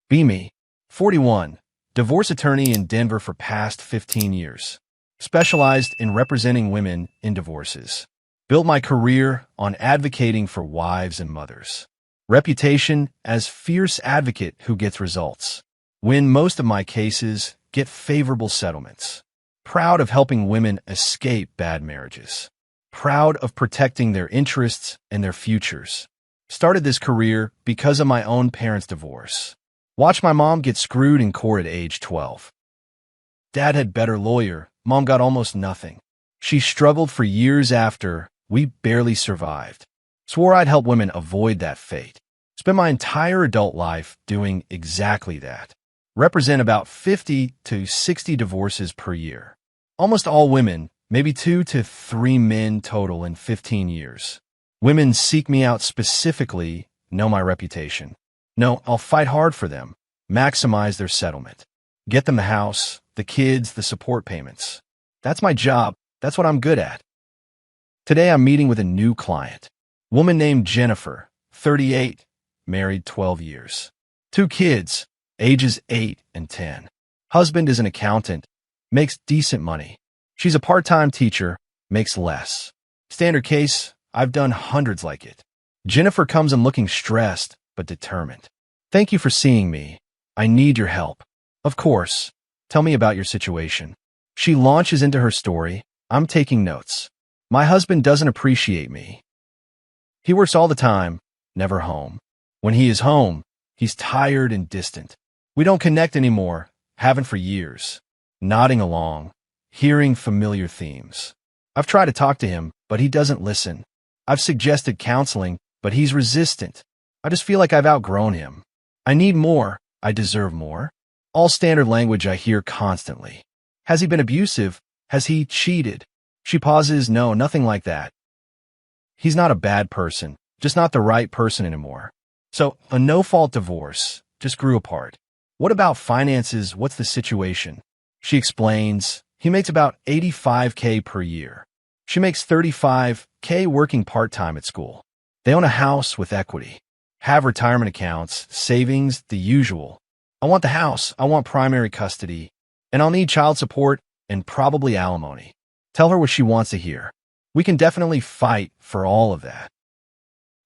Be me, 41, divorce attorney in Denver for past 15 years. Specialized in representing women in divorces. Built my career on advocating for wives and mothers. Reputation as fierce advocate who gets results. Win most of my cases, get favorable settlements. Proud of helping women escape bad marriages. Proud of protecting their interests and their futures. Started this career because of my own parents' divorce. Watched my mom get screwed in court at age 12. Dad had better lawyer, mom got almost nothing. She struggled for years after, we barely survived. Swore I'd help women avoid that fate. Spent my entire adult life doing exactly that. Represent about 50 to 60 divorces per year. Almost all women, maybe 2 to 3 men total in 15 years. Women seek me out specifically, know my reputation. No, I'll fight hard for them, maximize their settlement. Get them the house, the kids, the support payments. That's my job. That's what I'm good at. Today I'm meeting with a new client. Woman named Jennifer, 38, married 12 years. 2 kids, ages 8 and 10. Husband is an accountant, makes decent money. She's a part-time teacher, makes less. Standard case, I've done hundreds like it. Jennifer comes in looking stressed, but determined. Thank you for seeing me. I need your help. Of course. Tell me about your situation. She launches into her story. I'm taking notes. My husband doesn't appreciate me. He works all the time, never home. When he is home, he's tired and distant. We don't connect anymore, haven't for years. Nodding along, hearing familiar themes. I've tried to talk to him, but he doesn't listen. I've suggested counseling, but he's resistant. I just feel like I've outgrown him. I need more. I deserve more. All standard language I hear constantly. Has he been abusive? Has he cheated? She pauses. No, nothing like that. He's not a bad person, just not the right person anymore. So, a no-fault divorce, just grew apart. What about finances? What's the situation? She explains, he makes about $85K per year. She makes $35K working part-time at school. They own a house with equity. Have retirement accounts, savings, the usual. I want the house, I want primary custody, and I'll need child support and probably alimony. Tell her what she wants to hear. We can definitely fight for all of that.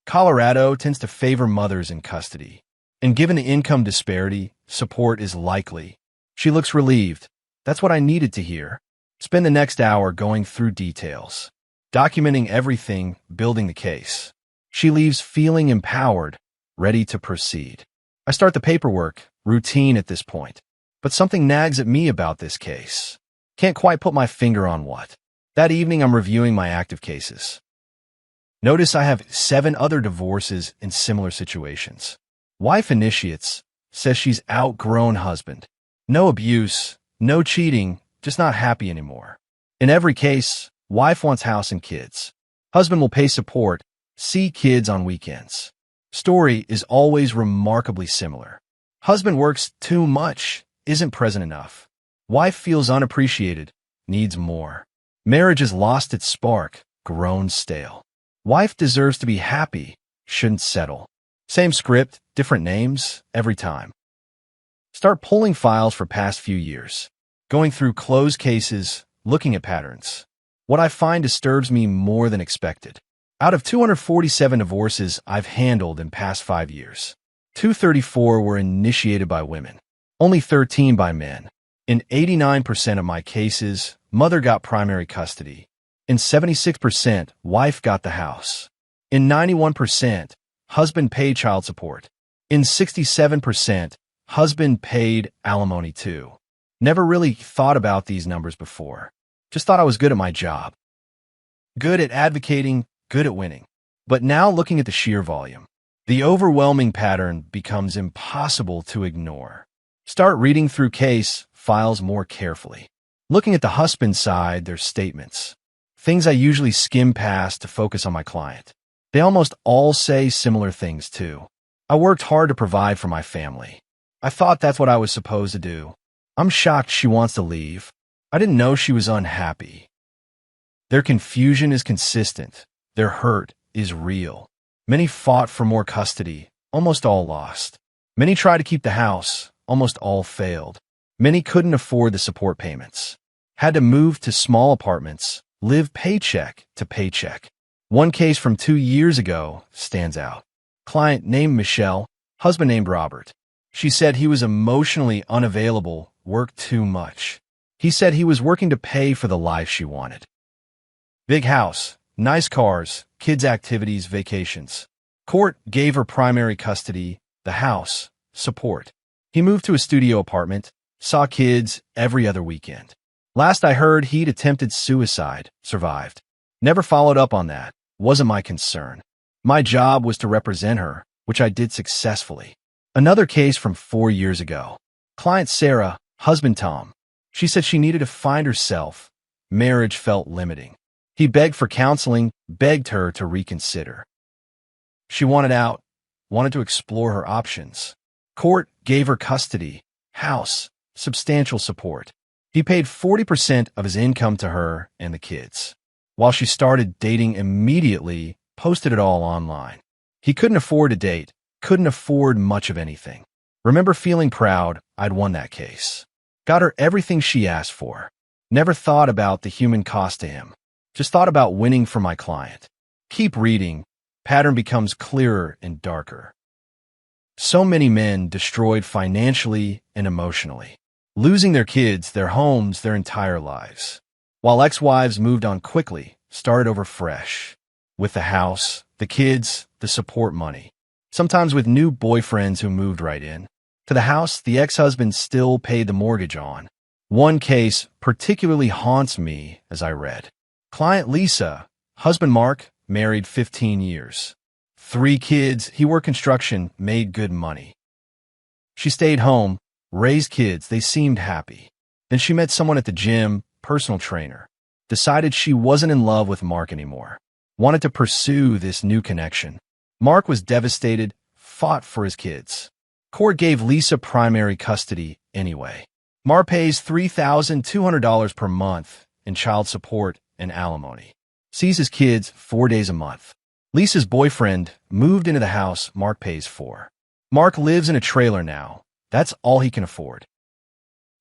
Colorado tends to favor mothers in custody, and given the income disparity, support is likely. She looks relieved. That's what I needed to hear. Spend the next hour going through details, documenting everything, building the case. She leaves feeling empowered, ready to proceed. I start the paperwork, routine at this point. But something nags at me about this case. Can't quite put my finger on what. That evening I'm reviewing my active cases. Notice I have 7 other divorces in similar situations. Wife initiates, says she's outgrown husband. No abuse, no cheating, just not happy anymore. In every case, wife wants house and kids. Husband will pay support, see kids on weekends. Story is always remarkably similar. Husband works too much, isn't present enough. Wife feels unappreciated, needs more. Marriage has lost its spark, grown stale. Wife deserves to be happy, shouldn't settle. Same script, different names, every time. Start pulling files for past few years. Going through closed cases, looking at patterns. What I find disturbs me more than expected. Out of 247 divorces I've handled in past 5 years, 234 were initiated by women, only 13 by men. In 89% of my cases, mother got primary custody. In 76%, wife got the house. In 91%, husband paid child support. In 67%, husband paid alimony too. Never really thought about these numbers before. Just thought I was good at my job. Good at advocating, good at winning. But now looking at the sheer volume, the overwhelming pattern becomes impossible to ignore. Start reading through case files more carefully. Looking at the husband side, their statements. Things I usually skim past to focus on my client. They almost all say similar things too. I worked hard to provide for my family. I thought that's what I was supposed to do. I'm shocked she wants to leave. I didn't know she was unhappy. Their confusion is consistent. Their hurt is real. Many fought for more custody, almost all lost. Many tried to keep the house. Almost all failed. Many couldn't afford the support payments. Had to move to small apartments, live paycheck to paycheck. One case from 2 years ago stands out. Client named Michelle, husband named Robert. She said he was emotionally unavailable, worked too much. He said he was working to pay for the life she wanted. Big house, nice cars, kids' activities, vacations. Court gave her primary custody, the house, support. He moved to a studio apartment, saw kids every other weekend. Last I heard, he'd attempted suicide, survived. Never followed up on that. Wasn't my concern. My job was to represent her, which I did successfully. Another case from 4 years ago. Client Sarah, husband Tom. She said she needed to find herself. Marriage felt limiting. He begged for counseling, begged her to reconsider. She wanted out, wanted to explore her options. Court gave her custody, house, substantial support. He paid 40% of his income to her and the kids. While she started dating immediately, posted it all online. He couldn't afford to date, couldn't afford much of anything. Remember feeling proud I'd won that case. Got her everything she asked for. Never thought about the human cost to him. Just thought about winning for my client. Keep reading. Pattern becomes clearer and darker. So many men destroyed financially and emotionally, losing their kids, their homes, their entire lives. While ex-wives moved on quickly, started over fresh. With the house, the kids, the support money. Sometimes with new boyfriends who moved right in. To the house, the ex-husband still paid the mortgage on. One case particularly haunts me as I read. Client Lisa, husband Mark, married 15 years. 3 kids, he worked construction, made good money. She stayed home, raised kids, they seemed happy. Then she met someone at the gym, personal trainer. Decided she wasn't in love with Mark anymore. Wanted to pursue this new connection. Mark was devastated, fought for his kids. Court gave Lisa primary custody anyway. Mark pays $3,200 per month in child support and alimony. Sees his kids 4 days a month. Lisa's boyfriend moved into the house Mark pays for. Mark lives in a trailer now. That's all he can afford.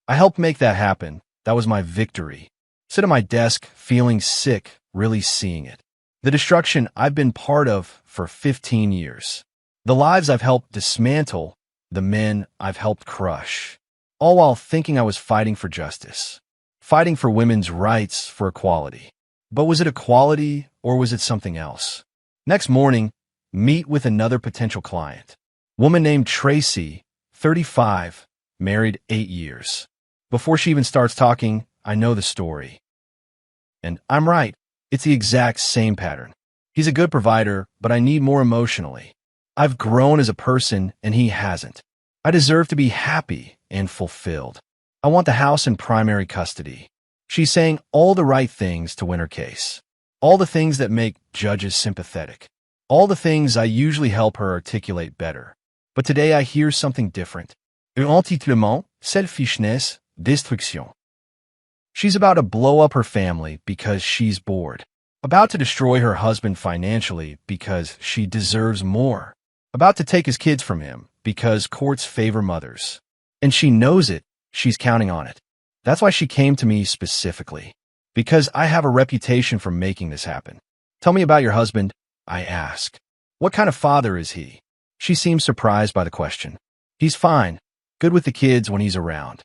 I helped make that happen. That was my victory. Sit at my desk, feeling sick, really seeing it. The destruction I've been part of for 15 years. The lives I've helped dismantle, the men I've helped crush. All while thinking I was fighting for justice. Fighting for women's rights, for equality. But was it equality or was it something else? Next morning, meet with another potential client. Woman named Tracy, 35, married 8 years. Before she even starts talking, I know the story. And I'm right. It's the exact same pattern. He's a good provider, but I need more emotionally. I've grown as a person and he hasn't. I deserve to be happy and fulfilled. I want the house in primary custody. She's saying all the right things to win her case. All the things that make judges sympathetic. All the things I usually help her articulate better. But today I hear something different. Un entitlement, selfishness, destruction. She's about to blow up her family because she's bored. About to destroy her husband financially because she deserves more. About to take his kids from him because courts favor mothers. And she knows it. She's counting on it. That's why she came to me specifically. Because I have a reputation for making this happen. Tell me about your husband, I ask. What kind of father is he? She seems surprised by the question. He's fine. Good with the kids when he's around.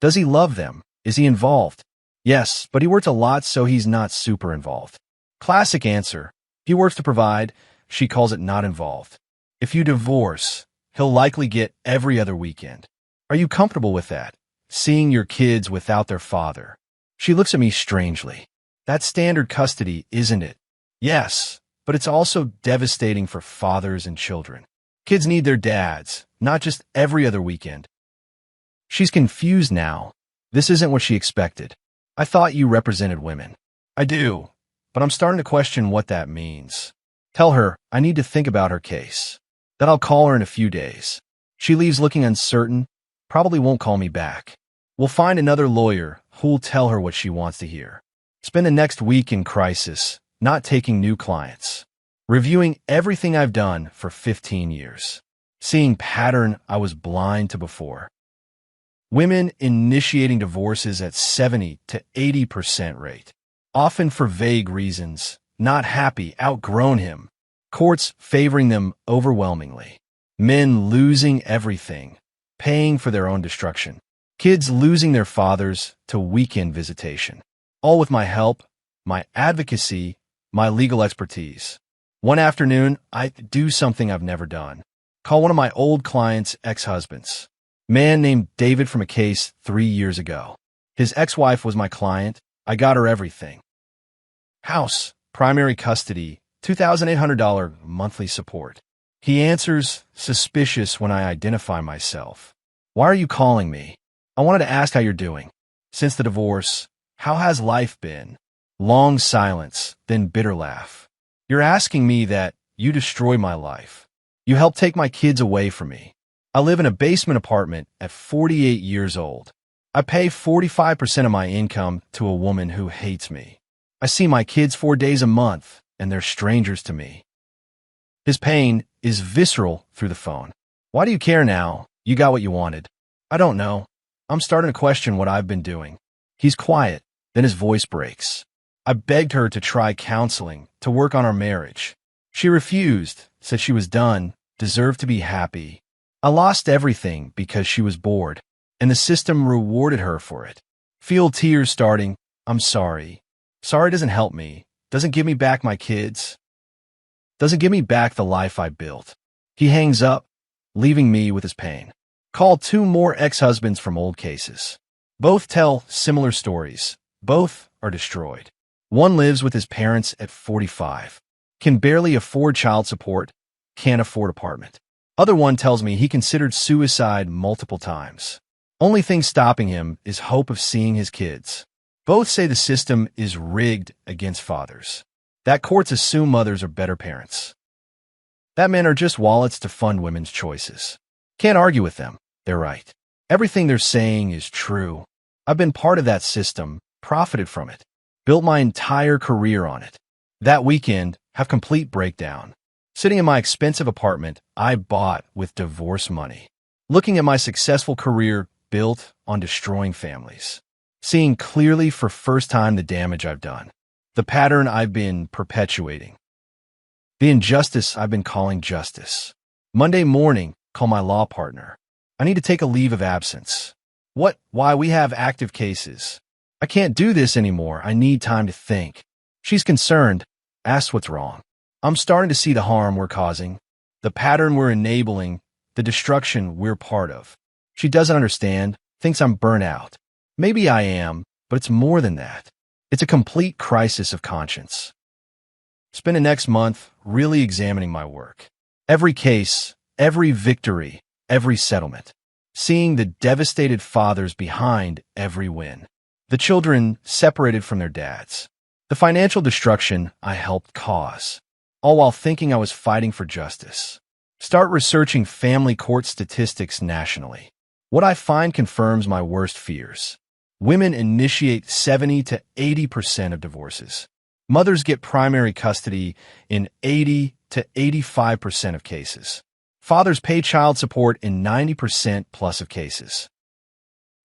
Does he love them? Is he involved? Yes, but he works a lot, so he's not super involved. Classic answer. He works to provide. She calls it not involved. If you divorce, he'll likely get every other weekend. Are you comfortable with that? Seeing your kids without their father? She looks at me strangely. That's standard custody, isn't it? Yes, but it's also devastating for fathers and children. Kids need their dads, not just every other weekend. She's confused now. This isn't what she expected. I thought you represented women. I do, but I'm starting to question what that means. Tell her I need to think about her case. That I'll call her in a few days. She leaves looking uncertain, probably won't call me back. We'll find another lawyer who'll tell her what she wants to hear. Spend the next week in crisis, not taking new clients. Reviewing everything I've done for 15 years. seeing pattern I was blind to before. Women initiating divorces at 70 to 80% rate, often for vague reasons, not happy, outgrown him. Courts favoring them overwhelmingly. Men losing everything, paying for their own destruction. Kids losing their fathers to weekend visitation. All with my help, my advocacy, my legal expertise. One afternoon, I do something I've never done. Call one of my old clients' ex-husbands. Man named David from a case 3 years ago. His ex-wife was my client. I got her everything. House, primary custody, $2,800 monthly support. He answers, suspicious when I identify myself. Why are you calling me? I wanted to ask how you're doing. Since the divorce, how has life been? Long silence, then bitter laugh. You're asking me that. You destroy my life. You helped take my kids away from me. I live in a basement apartment at 48 years old. I pay 45% of my income to a woman who hates me. I see my kids 4 days a month, and they're strangers to me. His pain is visceral through the phone. Why do you care now? You got what you wanted. I don't know. I'm starting to question what I've been doing. He's quiet, then his voice breaks. I begged her to try counseling, to work on our marriage. She refused, said she was done, deserved to be happy. I lost everything because she was bored, and the system rewarded her for it. Feel tears starting. I'm sorry. Sorry doesn't help me, doesn't give me back my kids, doesn't give me back the life I built. He hangs up, leaving me with his pain. Call 2 more ex-husbands from old cases. Both tell similar stories. Both are destroyed. One lives with his parents at 45. Can barely afford child support, can't afford apartment. Other one tells me he considered suicide multiple times. Only thing stopping him is hope of seeing his kids. Both say the system is rigged against fathers. That courts assume mothers are better parents. That men are just wallets to fund women's choices. Can't argue with them. They're right. Everything they're saying is true. I've been part of that system, profited from it, built my entire career on it. That weekend, have complete breakdown. Sitting in my expensive apartment I bought with divorce money. Looking at my successful career built on destroying families. Seeing clearly for first time the damage I've done. The pattern I've been perpetuating. The injustice I've been calling justice. Monday morning, call my law partner. I need to take a leave of absence. What? Why? We have active cases. I can't do this anymore. I need time to think. She's concerned. Asks what's wrong. I'm starting to see the harm we're causing, the pattern we're enabling, the destruction we're part of. She doesn't understand, thinks I'm burnt out. Maybe I am, but it's more than that. It's a complete crisis of conscience. Spend the next month really examining my work. Every case, every victory, every settlement. Seeing the devastated fathers behind every win. The children separated from their dads. The financial destruction I helped cause. All while thinking I was fighting for justice. Start researching family court statistics nationally. What I find confirms my worst fears. Women initiate 70 to 80% of divorces. Mothers get primary custody in 80 to 85% of cases. Fathers pay child support in 90% plus of cases.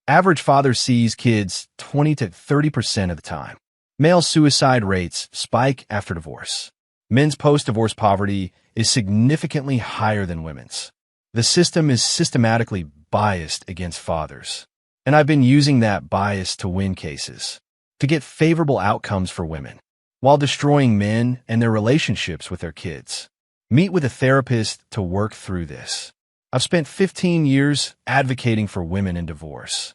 Average father sees kids 20 to 30% of the time. Male suicide rates spike after divorce. Men's post-divorce poverty is significantly higher than women's. The system is systematically biased against fathers. And I've been using that bias to win cases, to get favorable outcomes for women, while destroying men and their relationships with their kids. Meet with a therapist to work through this. I've spent 15 years advocating for women in divorce.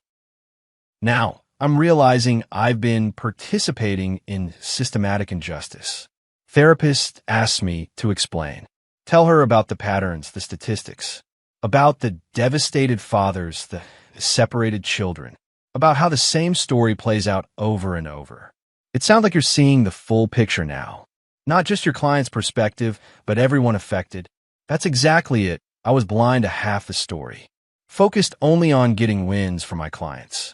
Now, I'm realizing I've been participating in systematic injustice. Therapist asks me to explain. Tell her about the patterns, the statistics, about the devastated fathers, the separated children, about how the same story plays out over and over. It sounds like you're seeing the full picture now. Not just your client's perspective, but everyone affected. That's exactly it. I was blind to half the story. Focused only on getting wins for my clients.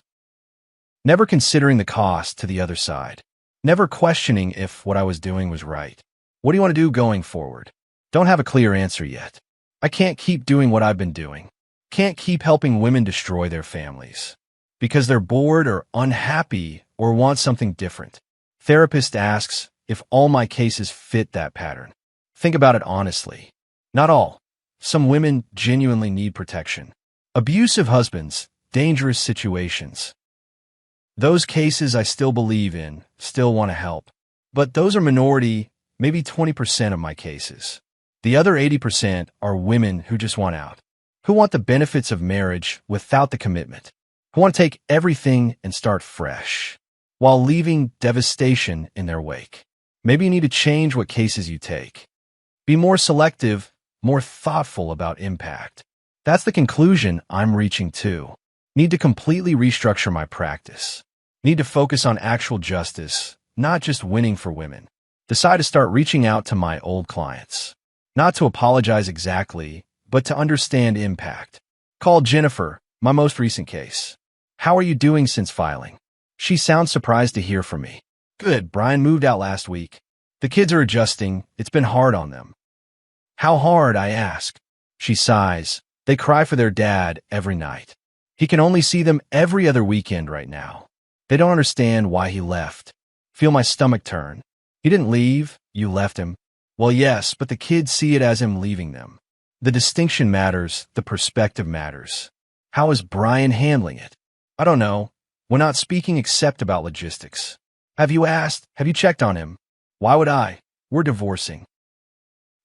Never considering the cost to the other side. Never questioning if what I was doing was right. What do you want to do going forward? Don't have a clear answer yet. I can't keep doing what I've been doing. Can't keep helping women destroy their families because they're bored or unhappy or want something different. Therapist asks if all my cases fit that pattern. Think about it honestly. Not all. Some women genuinely need protection. Abusive husbands, dangerous situations. Those cases I still believe in, still want to help. But those are minority, maybe 20% of my cases. The other 80% are women who just want out, who want the benefits of marriage without the commitment, who want to take everything and start fresh, while leaving devastation in their wake. Maybe you need to change what cases you take. Be more selective, more thoughtful about impact. That's the conclusion I'm reaching to. Need to completely restructure my practice. Need to focus on actual justice, not just winning for women. Decide to start reaching out to my old clients. Not to apologize exactly, but to understand impact. Call Jennifer, my most recent case. How are you doing since filing? She sounds surprised to hear from me. Good, Brian moved out last week. The kids are adjusting. It's been hard on them. How hard, I ask. She sighs. They cry for their dad every night. He can only see them every other weekend right now. They don't understand why he left. Feel my stomach turn. He didn't leave. You left him. Well, yes, but the kids see it as him leaving them. The distinction matters. The perspective matters. How is Brian handling it? I don't know. We're not speaking except about logistics. Have you asked? Have you checked on him? Why would I? We're divorcing.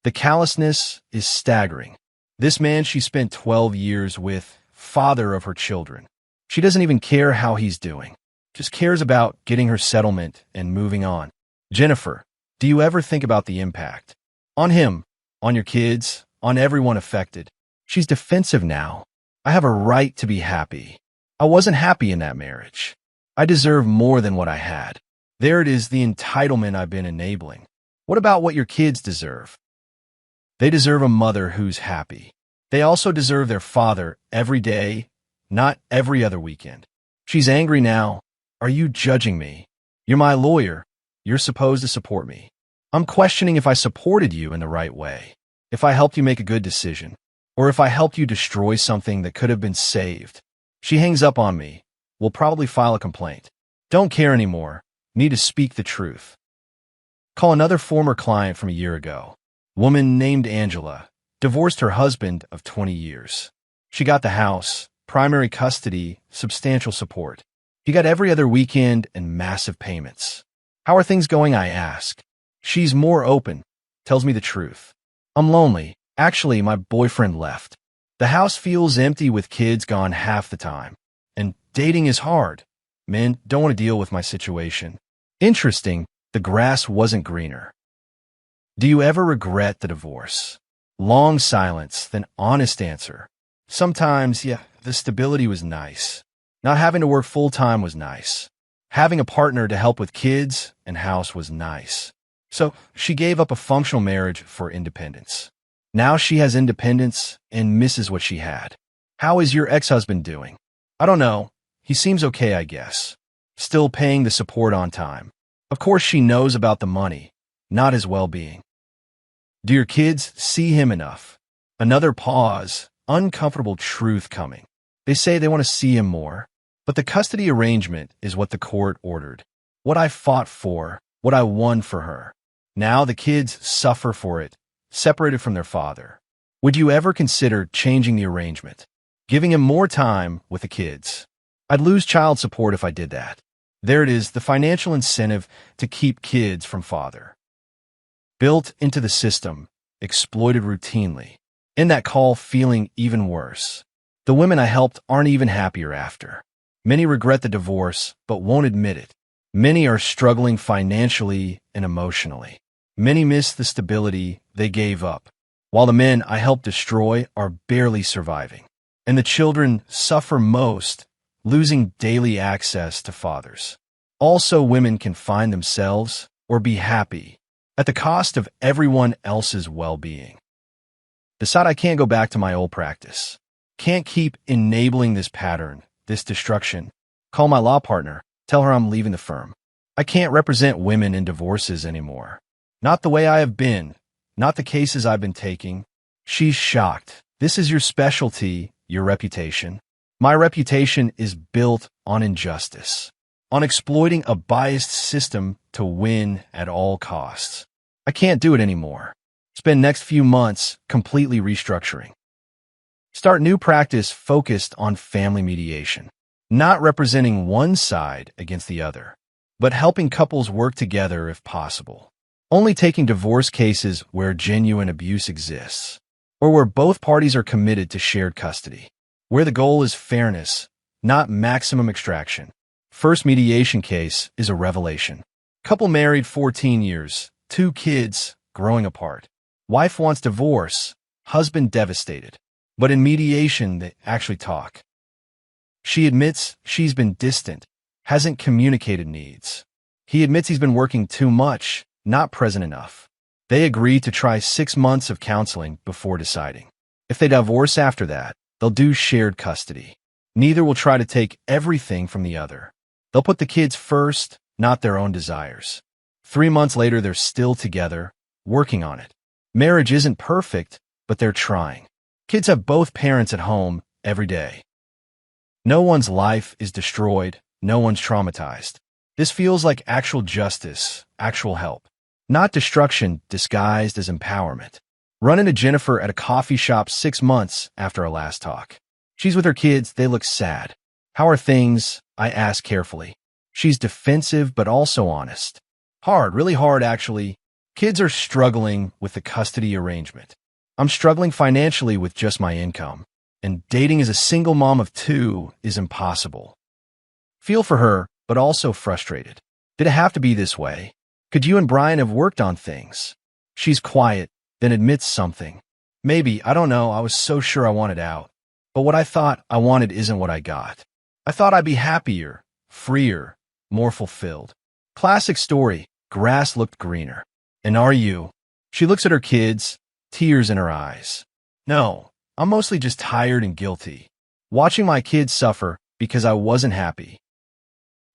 The callousness is staggering. This man she spent 12 years with, father of her children. She doesn't even care how he's doing. Just cares about getting her settlement and moving on. Jennifer, do you ever think about the impact? On him, on your kids, on everyone affected. She's defensive now. I have a right to be happy. I wasn't happy in that marriage. I deserve more than what I had. There it is, the entitlement I've been enabling. What about what your kids deserve? They deserve a mother who's happy. They also deserve their father every day, not every other weekend. She's angry now. Are you judging me? You're my lawyer. You're supposed to support me. I'm questioning if I supported you in the right way, if I helped you make a good decision, or if I helped you destroy something that could have been saved. She hangs up on me. We'll probably file a complaint. Don't care anymore. Need to speak the truth. Call another former client from a year ago. Woman named Angela. Divorced her husband of 20 years. She got the house, primary custody, substantial support. He got every other weekend and massive payments. How are things going, I ask. She's more open. Tells me the truth. I'm lonely. Actually, my boyfriend left. The house feels empty with kids gone half the time. And dating is hard. Men don't want to deal with my situation. Interesting, the grass wasn't greener. Do you ever regret the divorce? Long silence, then honest answer. Sometimes, yeah, the stability was nice. Not having to work full-time was nice. Having a partner to help with kids and house was nice. So she gave up a functional marriage for independence. Now she has independence and misses what she had. How is your ex-husband doing? I don't know. He seems okay, I guess. Still paying the support on time. Of course she knows about the money, not his well-being. Do your kids see him enough? Another pause, uncomfortable truth coming. They say they want to see him more, but the custody arrangement is what the court ordered. What I fought for, what I won for her. Now the kids suffer for it, separated from their father. Would you ever consider changing the arrangement? Giving him more time with the kids? I'd lose child support if I did that. There it is, the financial incentive to keep kids from father. Built into the system, exploited routinely. In that call, feeling even worse. The women I helped aren't even happier after. Many regret the divorce, but won't admit it. Many are struggling financially and emotionally. Many miss the stability they gave up, while the men I helped destroy are barely surviving. And the children suffer most, losing daily access to fathers. Also, women can find themselves or be happy at the cost of everyone else's well-being. Decide I can't go back to my old practice. Can't keep enabling this pattern, this destruction. Call my law partner. Tell her I'm leaving the firm. I can't represent women in divorces anymore. Not the way I have been. Not the cases I've been taking. She's shocked. This is your specialty, your reputation. My reputation is built on injustice, on exploiting a biased system to win at all costs. I can't do it anymore. Spend next few months completely restructuring. Start new practice focused on family mediation, not representing one side against the other, but helping couples work together if possible. Only taking divorce cases where genuine abuse exists, or where both parties are committed to shared custody, where the goal is fairness, not maximum extraction. First mediation case is a revelation. Couple married 14 years, 2 kids, growing apart. Wife wants divorce, husband devastated. But in mediation, they actually talk. She admits she's been distant, hasn't communicated needs. He admits he's been working too much, not present enough. They agree to try 6 months of counseling before deciding. If they divorce after that, they'll do shared custody. Neither will try to take everything from the other. They'll put the kids first, not their own desires. 3 months later, they're still together, working on it. Marriage isn't perfect, but they're trying. Kids have both parents at home every day. No one's life is destroyed, no one's traumatized. This feels like actual justice, actual help. Not destruction disguised as empowerment. Run into Jennifer at a coffee shop 6 months after our last talk. She's with her kids, they look sad. How are things? I ask carefully. She's defensive but also honest. Hard, really hard actually. Kids are struggling with the custody arrangement. I'm struggling financially with just my income, and dating as a single mom of 2 is impossible. Feel for her, but also frustrated. Did it have to be this way? Could you and Brian have worked on things? She's quiet, then admits something. Maybe, I don't know, I was so sure I wanted out. But what I thought I wanted isn't what I got. I thought I'd be happier, freer, more fulfilled. Classic story, grass looked greener. And are you? She looks at her kids, tears in her eyes. No, I'm mostly just tired and guilty. Watching my kids suffer because I wasn't happy.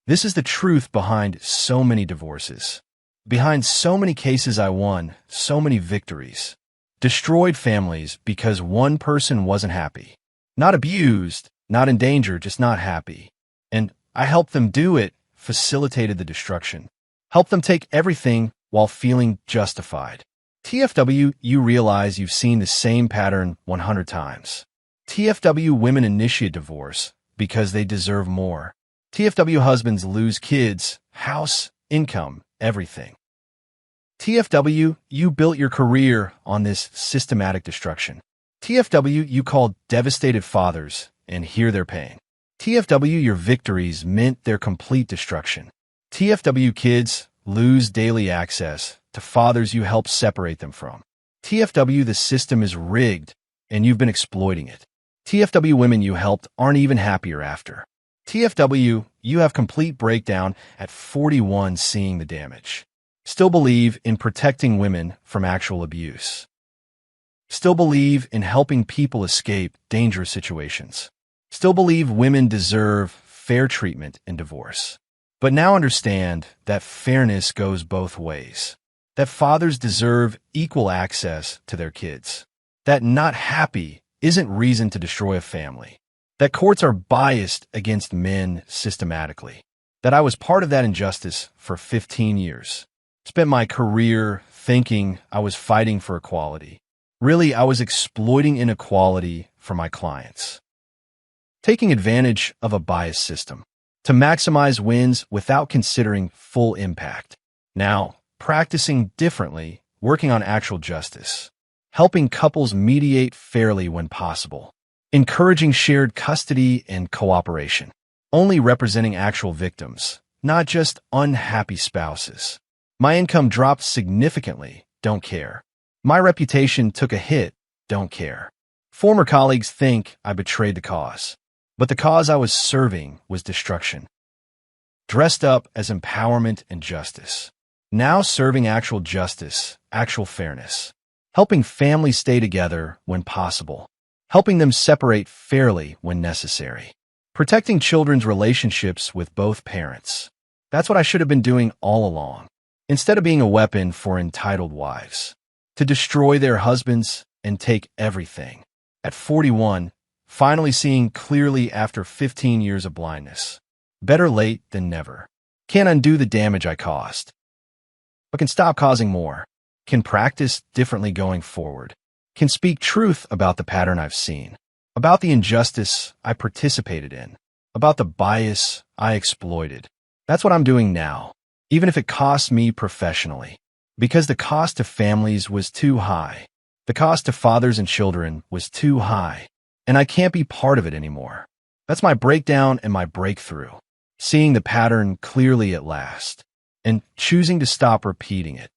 This is the truth behind so many divorces. Behind so many cases I won, so many victories. Destroyed families because one person wasn't happy. Not abused, not in danger, just not happy. And I helped them do it, facilitated the destruction. Helped them take everything while feeling justified. TFW, you realize you've seen the same pattern 100 times. TFW, women initiate divorce because they deserve more. TFW, husbands lose kids, house, income, everything. TFW, you built your career on this systematic destruction. TFW, you called devastated fathers and hear their pain. TFW, your victories meant their complete destruction. TFW, kids lose daily access to fathers you helped separate them from. TFW, the system is rigged, and you've been exploiting it. TFW, women you helped aren't even happier after. TFW, you have complete breakdown at 41 seeing the damage. Still believe in protecting women from actual abuse. Still believe in helping people escape dangerous situations. Still believe women deserve fair treatment in divorce. But now understand that fairness goes both ways. That fathers deserve equal access to their kids. That not happy isn't reason to destroy a family. That courts are biased against men systematically. That I was part of that injustice for 15 years. Spent my career thinking I was fighting for equality. Really, I was exploiting inequality for my clients. Taking advantage of a biased system to maximize wins without considering full impact. Now, practicing differently, working on actual justice, helping couples mediate fairly when possible, encouraging shared custody and cooperation, only representing actual victims, not just unhappy spouses. My income dropped significantly, don't care. My reputation took a hit, don't care. Former colleagues think I betrayed the cause, but the cause I was serving was destruction. Dressed up as empowerment and justice. Now serving actual justice, actual fairness. Helping families stay together when possible. Helping them separate fairly when necessary. Protecting children's relationships with both parents. That's what I should have been doing all along. Instead of being a weapon for entitled wives. To destroy their husbands, and take everything. At 41, finally seeing clearly after 15 years of blindness. Better late than never. Can't undo the damage I caused, but can stop causing more. Can practice differently going forward. Can speak truth about the pattern I've seen, about the injustice I participated in, about the bias I exploited. That's what I'm doing now, even if it costs me professionally, because the cost to families was too high. The cost to fathers and children was too high, and I can't be part of it anymore. That's my breakdown and my breakthrough, seeing the pattern clearly at last, and choosing to stop repeating it.